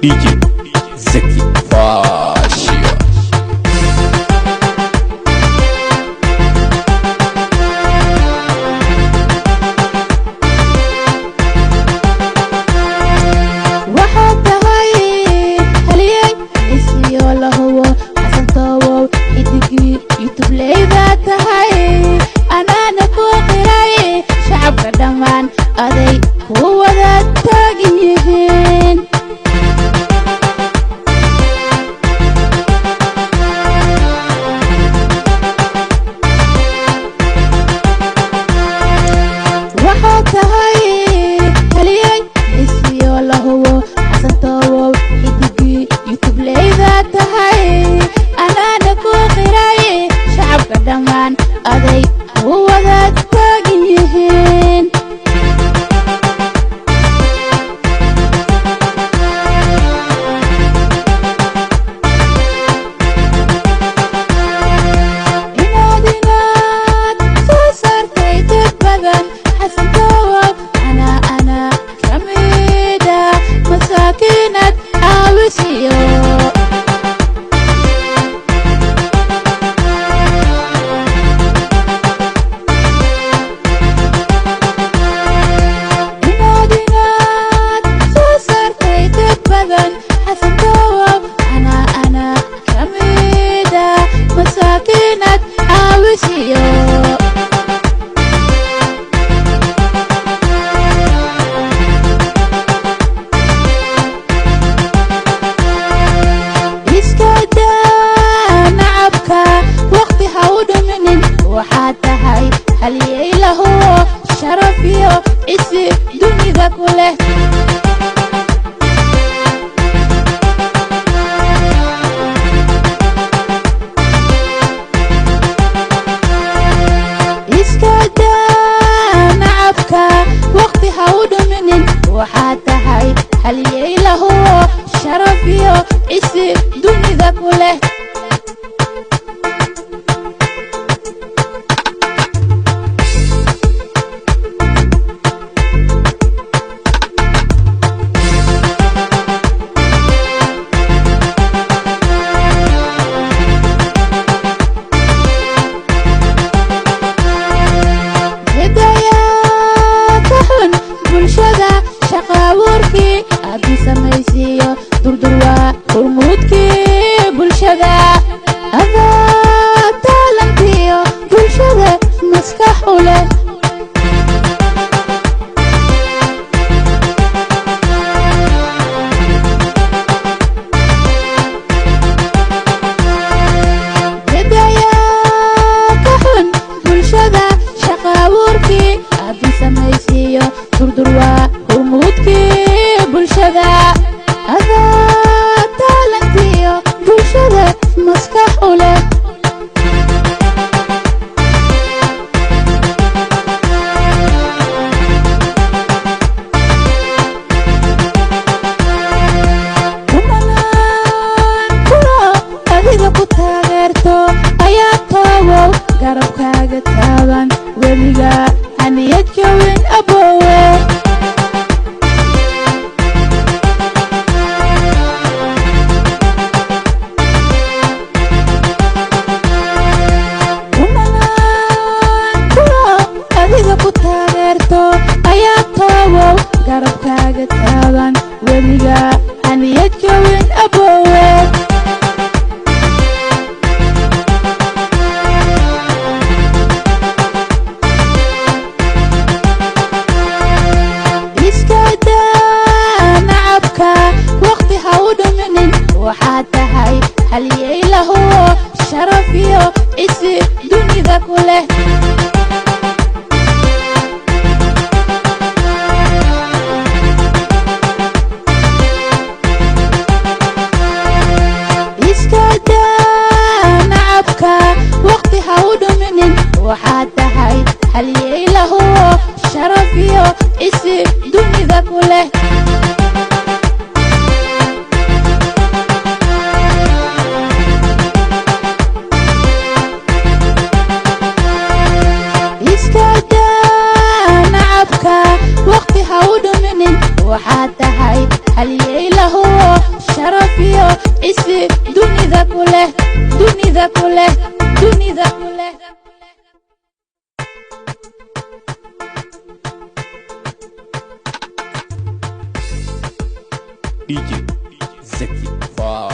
DJ Zeki Fashio. waxaad tahay haliyey isiyo la hubo xasantoowow idigii youtubeleyda tahay anaana ku qiray shacabka dhammaan aday ku wada taagan yihiin waxaad tahay haliyey isiyo la hubo xasantoowow idigii youtubeleyda tahay anaana ku qiray shacabka dhammaan aday ku wada taagan yihiin inaad soo saartay dad badan xasantoowow ana kamida masaakiinad caawisiyo inaad soo saartay dad badan xasantoowow ana kamida masaakiinad caawisiyo iska daa nacabka waqti ha u dhuminin waxaad tahay haliyey la hubo sharaf iyo cisi dunida ku leh iska daa nacabka waqti ha u dhuminin waxaad tahay haliyey la hubo sharaf iyo cisi dunida ku leh hidayaa ka xun bulshada shaqa abuurkii aadii samaysiiyo durdur waa hormuudkii bulshada adaa taalantiyo bulshada maskax u leh hidayaa ka xun bulshada shaqa abuurkii aadii samaysiiyo durdur waa hormuudkii bulshada adaa taalantiyo bulshada maskax u leh kumanaan kulo adiga ku taageerto ayaa toobow garabkaaga taagan weliga haniyad jawin aboowe kumanaan kulo adiga ku taageerto ayaa toobow garabkaaga taagan weliga haniyad jawin aboowe iska daa nacabka waqti ha u dhuminin waxaad tahay haliyey la hubo sharaf iyo cisi dunida ku leh iska daa nacabka waqti ha u dhuminin waxaad tahay haliyey la hubo sharaf iyo cisi dunida ku leh iska daa nacabka waqti ha u dhuminin waxaad tahay haliyey la hubo isi dunida kuleh dunida kuleh dunida kuleh DJ Zeki Fire.